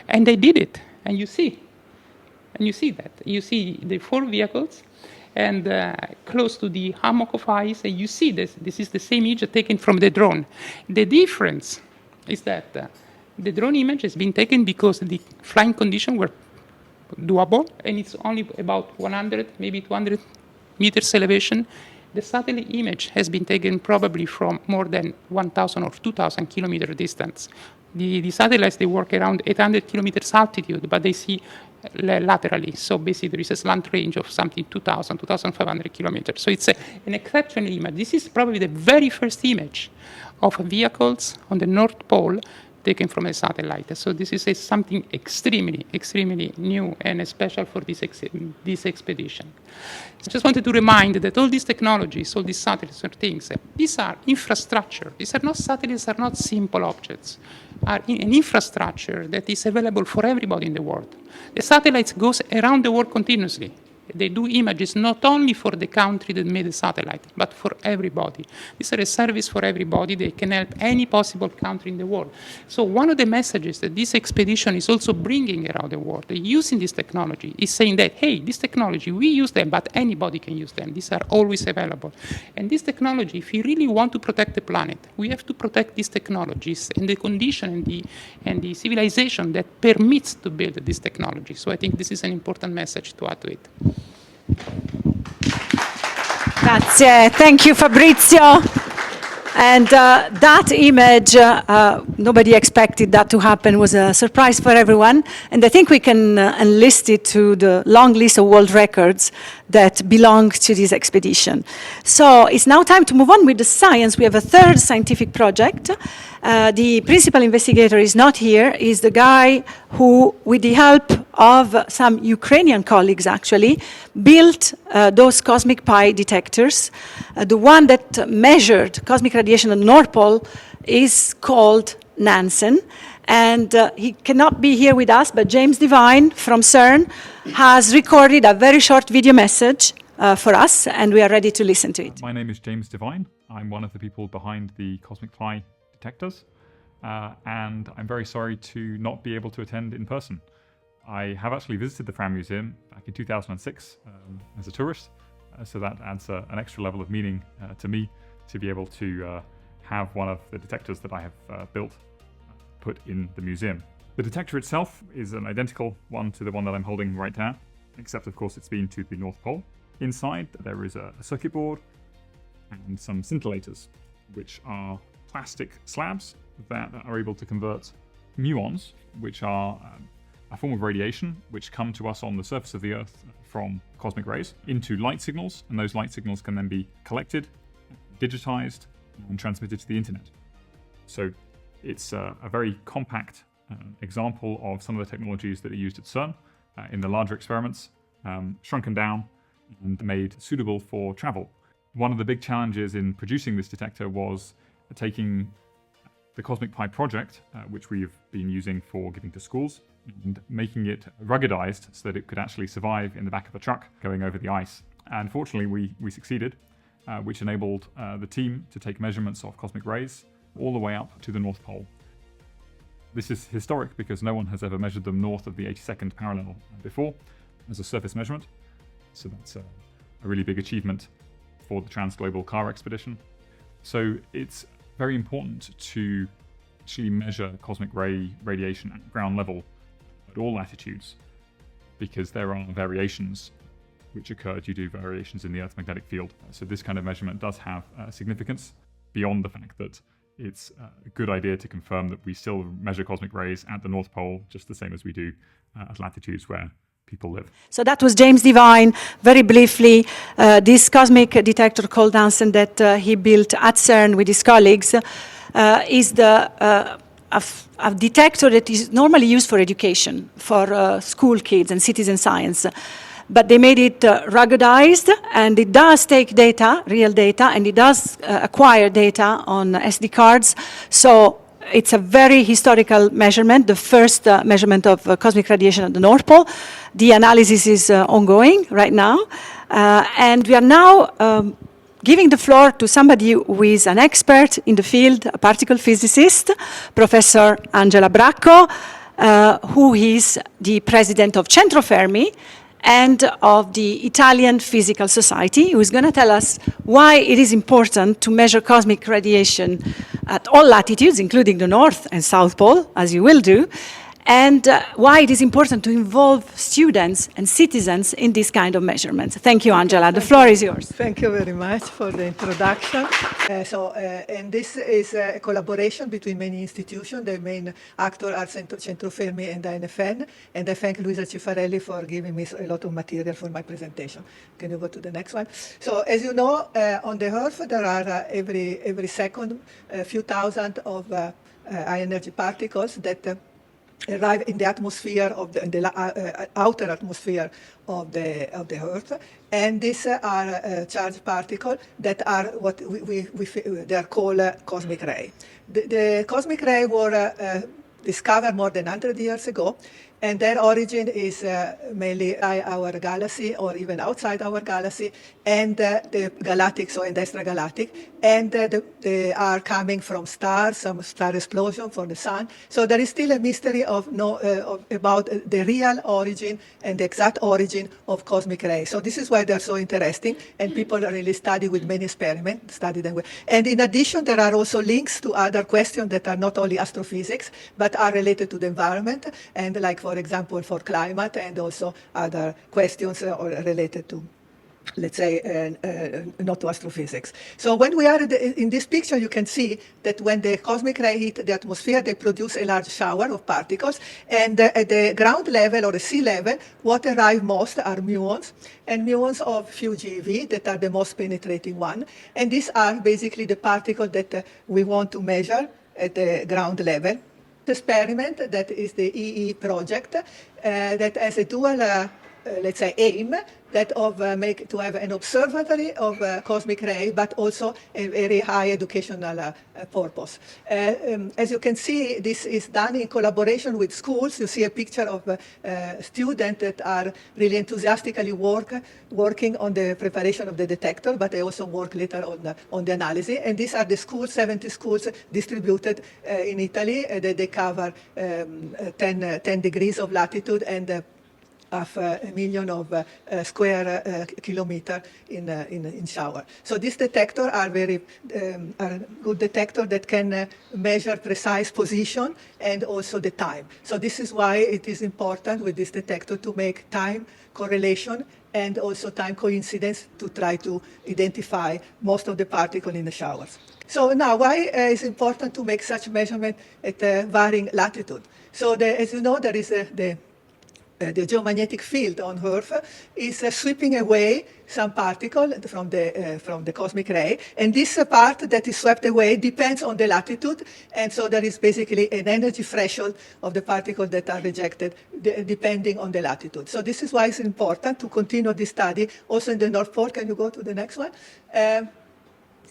And they did it, and you see that. You see the 4 vehicles, and close to the hammock of ice, and you see this. This is the same image taken from the drone. The difference is that the drone image has been taken because the flying conditions were doable, and it's only about 100, maybe 200 meters elevation. The satellite image has been taken probably from more than 1,000 or 2,000 kilometer distance. The satellites, they work around 800 kilometers altitude, but they see laterally. So basically, there is a slant range of something 2,000, 2,500 kilometers. So it's an exceptional image. This is probably the very first image of vehicles on the North Pole taken from a satellite. So this is something extremely, extremely new and special for this expedition. I just wanted to remind that all these technologies, all these satellites are things, these are infrastructure. These are not satellites, are not simple objects, are an infrastructure that is available for everybody in the world. The satellites goes around the world continuously. They do images not only for the country that made the satellite, but for everybody. These are a service for everybody. They can help any possible country in the world. So one of the messages that this expedition is also bringing around the world, using this technology, is saying that, hey, this technology, we use them, but anybody can use them. These are always available. And this technology, if we really want to protect the planet, we have to protect these technologies and the condition and the civilization that permits to build this technology. So I think this is an important message to add to it. Grazie. Thank you, Fabrizio. And that image, nobody expected that to happen. It was a surprise for everyone. And I think we can enlist it to the long list of world records that belong to this expedition. So it's now time to move on with the science. We have a third scientific project. The principal investigator is not here. He's the guy who, with the help of some Ukrainian colleagues actually, built those cosmic pi detectors. The one that measured cosmic radiation at the North Pole is called Nansen. And he cannot be here with us, but James Devine from CERN has recorded a very short video message for us, and we are ready to listen to it. My name is James Devine. I'm one of the people behind the Cosmic Pi detectors, and I'm very sorry to not be able to attend in person. I have actually visited the Fram Museum back in 2006 as a tourist, so that adds an extra level of meaning to me to be able to have one of the detectors that I have built put in the museum. The detector itself is an identical one to the one that I'm holding right now, except of course it's been to the North Pole. Inside there is a circuit board and some scintillators, which are plastic slabs that are able to convert muons, which are a form of radiation which come to us on the surface of the Earth from cosmic rays, into light signals, and those light signals can then be collected, digitized, and transmitted to the internet. So it's a very compact example of some of the technologies that are used at CERN in the larger experiments, shrunken down and made suitable for travel. One of the big challenges in producing this detector was taking the Cosmic Pi project, which we've been using for giving to schools, and making it ruggedized so that it could actually survive in the back of a truck going over the ice. And fortunately, we succeeded, which enabled the team to take measurements of cosmic rays all the way up to the North Pole. This is historic because no one has ever measured them north of the 82nd parallel before as a surface measurement. So that's a really big achievement for the Transglobal Polar Expedition. So it's very important to actually measure cosmic ray radiation at ground level at all latitudes, because there are variations which occur due to variations in the Earth's magnetic field. So this kind of measurement does have significance beyond the fact that it's a good idea to confirm that we still measure cosmic rays at the North Pole just the same as we do at latitudes where people live. So that was James Devine. Very briefly, this cosmic detector called Nansen that he built at CERN with his colleagues is a detector that is normally used for education, for school kids and citizen science. But they made it ruggedized, and it does take data, real data, and it does acquire data on SD cards. So it's a very historical measurement, the first measurement of cosmic radiation at the North Pole. The analysis is ongoing right now. And we are now giving the floor to somebody who is an expert in the field, a particle physicist, Professor Angela Bracco, who is the president of Centro Fermi and of the Italian Physical Society, who is going to tell us why it is important to measure cosmic radiation at all latitudes, including the North and South Pole, as you will do, and why it is important to involve students and citizens in this kind of measurements. Thank you, Angela. The floor is yours. Thank you very much for the introduction. And this is a collaboration between many institutions. The main actors are Centro Fermi and INFN. And I thank Luisa Cifarelli for giving me a lot of material for my presentation. Can you go to the next one? So as you know, on the Earth, there are every second a few thousand of high energy particles that arrive in the atmosphere of the outer atmosphere of the Earth, and these are charged particles that are what they are called cosmic ray. The cosmic ray were discovered more than 100 years ago, and their origin is mainly our galaxy or even outside our galaxy, and the galactic, so and extragalactic, and they are coming from stars, some star explosion from the sun. So there is still a mystery about the real origin and the exact origin of cosmic rays. So this is why they're so interesting, and people really study with many experiments, study them. And in addition, there are also links to other questions that are not only astrophysics, but are related to the environment, and like, for example, for climate, and also other questions related to let's say, not to astrophysics. So when we are in this picture, you can see that when the cosmic ray hit the atmosphere, they produce a large shower of particles. And at the ground level or the sea level, what arrive most are muons, and muons of few GeV that are the most penetrating one. And these are basically the particles that we want to measure at the ground level. The experiment that is the EE project that has a dual let's say, aim that of to have an observatory of cosmic ray, but also a very high educational purpose. As you can see, this is done in collaboration with schools. You see a picture of students that are really enthusiastically working on the preparation of the detector, but they also work later on the analysis. And these are the schools, 70 schools distributed in Italy. They cover 10 degrees of latitude and of a million of square kilometer in shower. So these detectors are very are good detector that can measure precise position and also the time. So this is why it is important with this detector to make time correlation and also time coincidence to try to identify most of the particle in the showers. So now, why is it important to make such measurement at varying latitude? So as you know, there is the geomagnetic field on Earth is sweeping away some particle from the cosmic ray, and this part that is swept away depends on the latitude, and so there is basically an energy threshold of the particles that are rejected depending on the latitude. So this is why it's important to continue this study also in the North Pole. Can you go to the next one?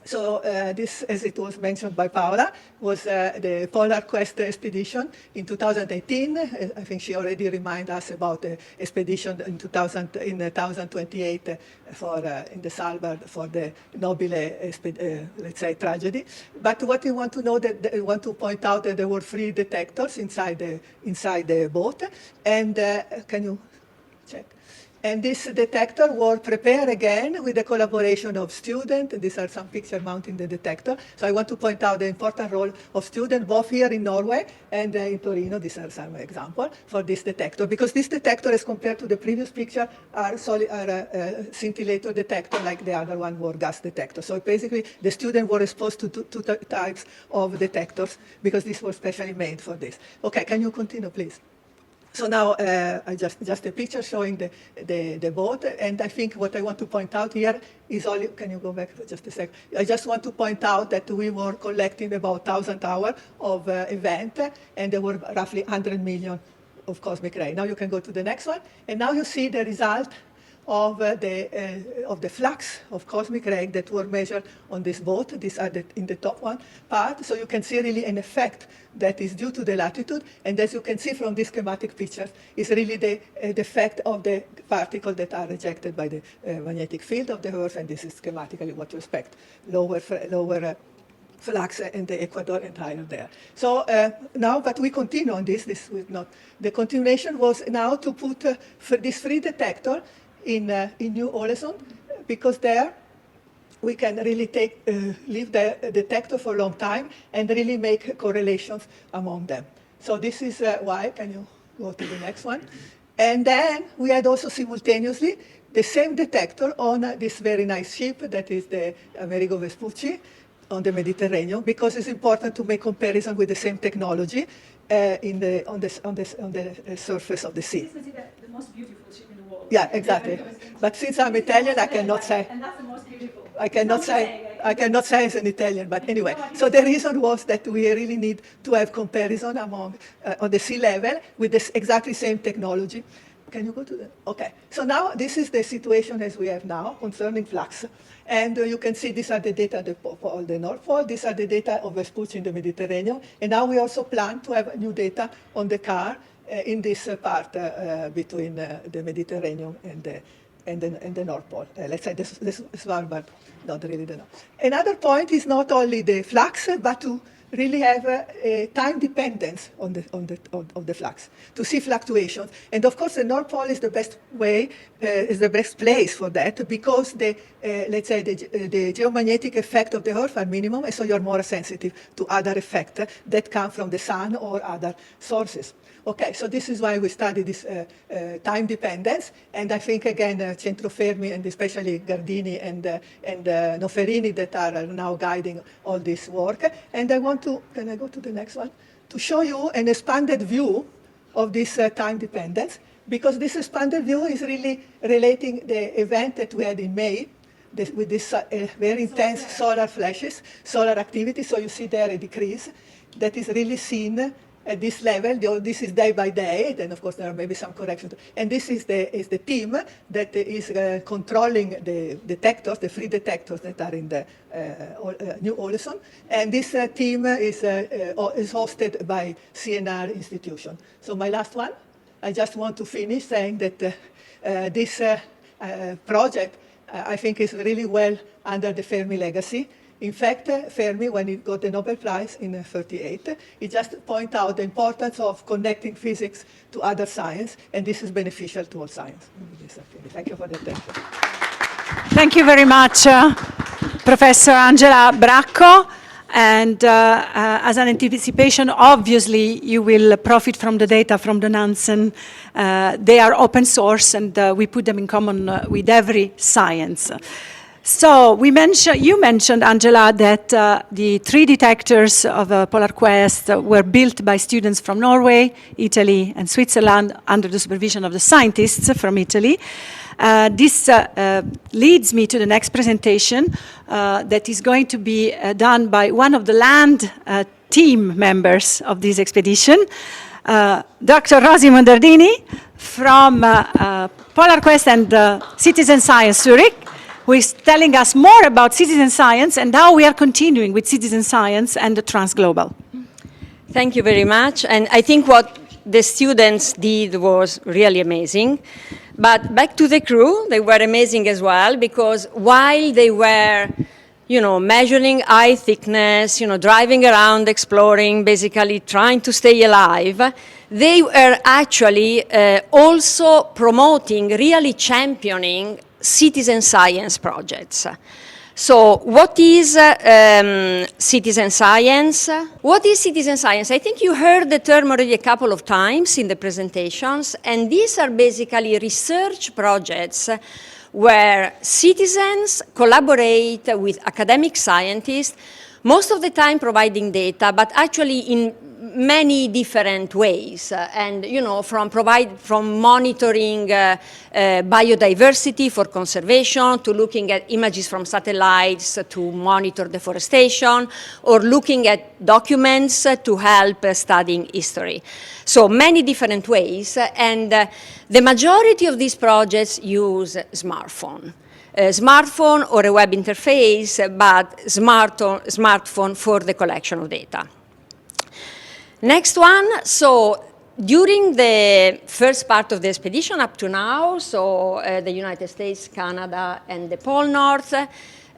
So this, as it was mentioned by Paola, was the Polar Quest expedition in 2018. I think she already reminded us about the expedition in 1028 for in the Svalbard for the Nobile, let's say, tragedy. But what we want to know that we want to point out that there were 3 detectors inside the boat, and can you check? And this detector was prepared again with the collaboration of students. These are some pictures mounting the detector. So I want to point out the important role of students, both here in Norway and in Torino. These are some examples for this detector. Because this detector, as compared to the previous picture, are scintillator detector, like the other one were gas detector. So basically, the students were exposed to two types of detectors, because these were specially made for this. Okay, can you continue, please? So now I just a picture showing the boat, and I think what I want to point out here is only, can you go back for just a sec? I just want to point out that we were collecting about 1,000 hours of event, and there were roughly 100 million of cosmic ray. Now you can go to the next one, and now you see the result of the flux of cosmic ray that were measured on this boat. These are in the top one part. So you can see really an effect that is due to the latitude. And as you can see from this schematic picture, is really the effect of the particles that are rejected by the magnetic field of the Earth. And this is schematically what you expect, lower flux in the Ecuador and higher there. So now, but we continue on this. This was not, the continuation was now to put this 3 detector in New Orleans, because there we can really leave the detector for a long time and really make correlations among them. So this is why, can you go to the next one? And then we had also simultaneously the same detector on this very nice ship that is the Amerigo Vespucci on the Mediterranean, because it's important to make comparison with the same technology on the surface of the sea. This is the most beautiful ship in the world. Yeah, exactly. But since I'm Italian, I cannot say. And that's the most beautiful. I cannot say as an Italian, but anyway. So the reason was that we really need to have comparison among on the sea level with this exactly same technology. Can you go to the? Okay. So now this is the situation as we have now concerning flux. And you can see these are the data of the North Pole. These are the data of Vespucci in the Mediterranean. And now we also plan to have new data on the car in this part between the Mediterranean and the North Pole. Let's say this Svalbard, not really the North. Another point is not only the flux, but to really have a time dependence on the flux, to see fluctuations. And of course, the North Pole is the best way, is the best place for that, because let's say the geomagnetic effect of the Earth are minimum, and so you're more sensitive to other effects that come from the sun or other sources. Okay, so this is why we study this time dependence, and I think again Centro Fermi and especially Gardini and Noferini that are now guiding all this work. And I want to, can I go to the next one, to show you an expanded view of this time dependence, because this expanded view is really relating the event that we had in May with this very intense solar flashes, solar activity. So you see there a decrease that is really seen at this level. This is day by day, then of course there are maybe some corrections. And this is the team that is controlling the detectors, the free detectors that are in the New Oleson. And this team is hosted by CNR institution. So my last one, I just want to finish saying that this project, I think, is really well under the Fermi legacy. In fact, Fermi, when he got the Nobel Prize in 1938, he just pointed out the importance of connecting physics to other science, and this is beneficial to all science. Thank you for the attention. Thank you very much, Professor Angela Bracco. And as an anticipation, obviously, you will profit from the data from the Nansen. They are open source, and we put them in common with every science. So you mentioned, Angela, that the 3 detectors of Polar Quest were built by students from Norway, Italy, and Switzerland under the supervision of the scientists from Italy. This leads me to the next presentation that is going to be done by one of the land team members of this expedition, Dr. Rosi Mondardini from Polar Quest and Citizen Science Zurich, who is telling us more about citizen science and how we are continuing with citizen science and the Transglobal. Thank you very much. And I think what the students did was really amazing. But back to the crew, they were amazing as well, because while they were, measuring eye thickness, driving around, exploring, basically trying to stay alive, they were actually also promoting, really championing citizen science projects. So what is citizen science? What is citizen science? I think you heard the term already a couple of times in the presentations, and these are basically research projects where citizens collaborate with academic scientists, most of the time providing data, but actually in many different ways, and from monitoring biodiversity for conservation, to looking at images from satellites to monitor deforestation, or looking at documents to help studying history. So many different ways, and the majority of these projects use smartphone or a web interface, but smartphone for the collection of data. Next one, so during the first part of the expedition up to now, so the United States, Canada, and the Pole North,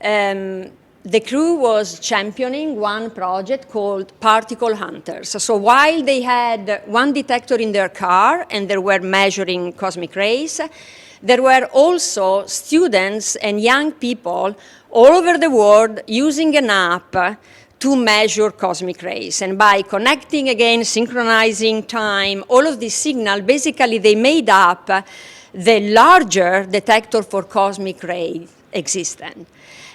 the crew was championing one project called Particle Hunters. So while they had one detector in their car and they were measuring cosmic rays, there were also students and young people all over the world using an app to measure cosmic rays. And by connecting again, synchronizing time, all of these signals, basically they made up the larger detector for cosmic rays existent.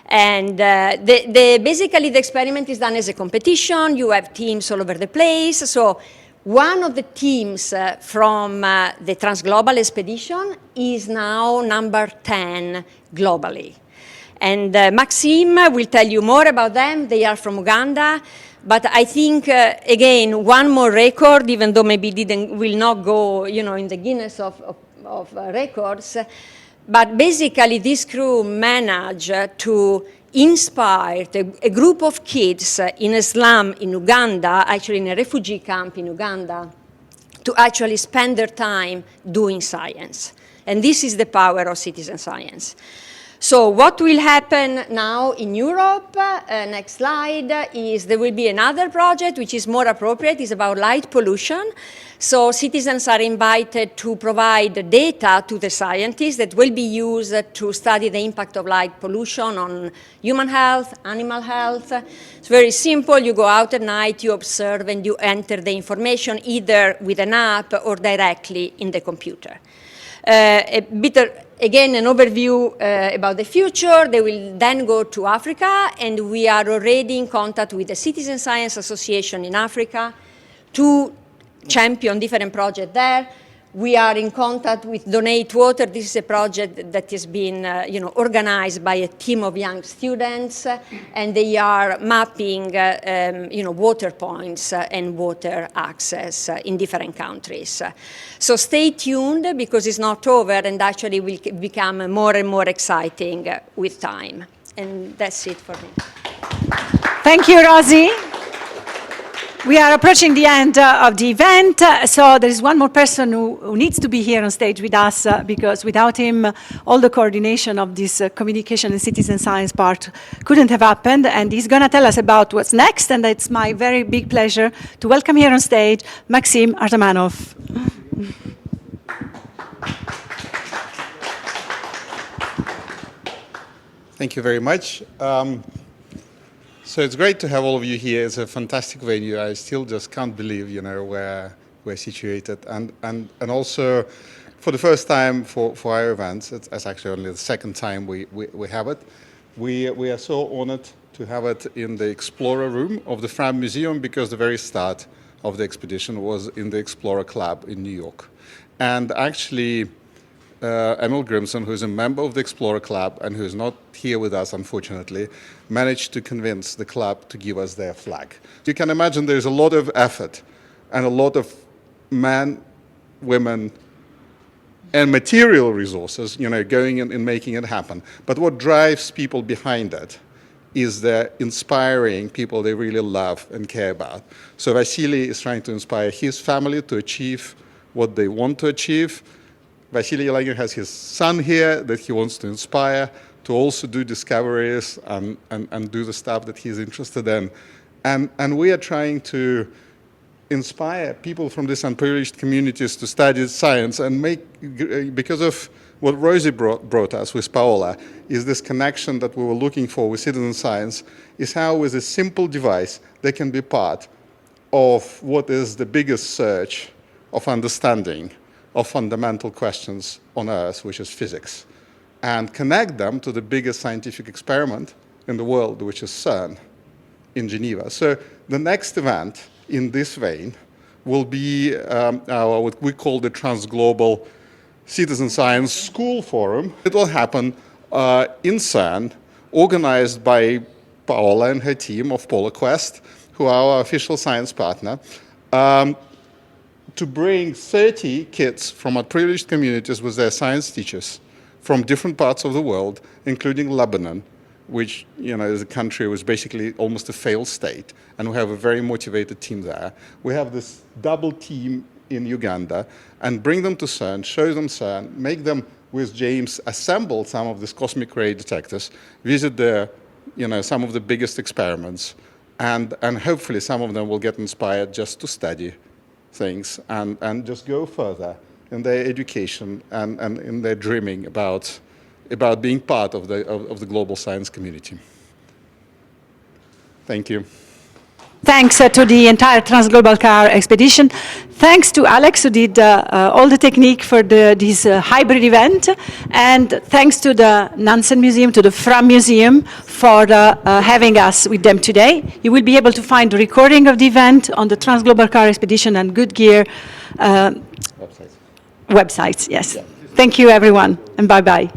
And basically the experiment is done as a competition. You have teams all over the place. So one of the teams from the Transglobal expedition is now number 10 globally. And Maxime will tell you more about them. They are from Uganda. But I think, again, one more record, even though maybe will not go, in the Guinness of records. But basically, this crew managed to inspire a group of kids in a slum in Uganda, actually in a refugee camp in Uganda, to actually spend their time doing science. And this is the power of citizen science. So what will happen now in Europe, next slide, is there will be another project which is more appropriate, it's about light pollution. So citizens are invited to provide data to the scientists that will be used to study the impact of light pollution on human health, animal health. It's very simple, you go out at night, you observe and you enter the information either with an app or directly in the computer. Again, an overview about the future. They will then go to Africa, and we are already in contact with the Citizen Science Association in Africa to champion different projects there. We are in contact with Donate Water. This is a project that has been organized by a team of young students, and they are mapping water points and water access in different countries. So stay tuned, because it's not over, and actually will become more and more exciting with time. And that's it for me. Thank you, Rosie. We are approaching the end of the event, so there is one more person who needs to be here on stage with us, because without him, all the coordination of this communication and citizen science part couldn't have happened, and he's going to tell us about what's next, and it's my very big pleasure to welcome here on stage Maxim Artamanov. Thank you very much. So it's great to have all of you here. It's a fantastic venue. I still just can't believe, where we're situated. And also, for the first time for our events, it's actually only the second time we have it. We are so honored to have it in the Explorer room of the Fram Museum, because the very start of the expedition was in the Explorer Club in New York. And actually, Emil Grimson, who is a member of the Explorer Club and who is not here with us, unfortunately, managed to convince the club to give us their flag. You can imagine there's a lot of effort and a lot of men, women, and material resources, going in making it happen. But what drives people behind it is the inspiring people they really love and care about. So Vasily is trying to inspire his family to achieve what they want to achieve. Vasily Yelagin has his son here that he wants to inspire to also do discoveries and do the stuff that he's interested in. And we are trying to inspire people from these unprivileged communities to study science and because of what Rosie brought us with Paola, is this connection that we were looking for with citizen science, is how with a simple device they can be part of what is the biggest search of understanding of fundamental questions on Earth, which is physics, and connect them to the biggest scientific experiment in the world, which is CERN in Geneva. So the next event in this vein will be what we call the Transglobal Citizen Science School Forum. It will happen in CERN, organized by Paola and her team of Polar Quest, who are our official science partner, to bring 30 kids from unprivileged communities with their science teachers from different parts of the world, including Lebanon, which is a country which is basically almost a failed state, and we have a very motivated team there. We have this double team in Uganda, and bring them to CERN, show them CERN, make them, with James, assemble some of these cosmic ray detectors, visit some of the biggest experiments, and hopefully some of them will get inspired just to study things and just go further in their education and in their dreaming about being part of the global science community. Thank you. Thanks to the entire Transglobal Car expedition. Thanks to Alex, who did all the technique for this hybrid event. And thanks to the Nansen Museum, to the Fram Museum, for having us with them today. You will be able to find the recording of the event on the Transglobal Car expedition and Good Gear websites. Yes. Yeah. Thank you, everyone, and bye-bye.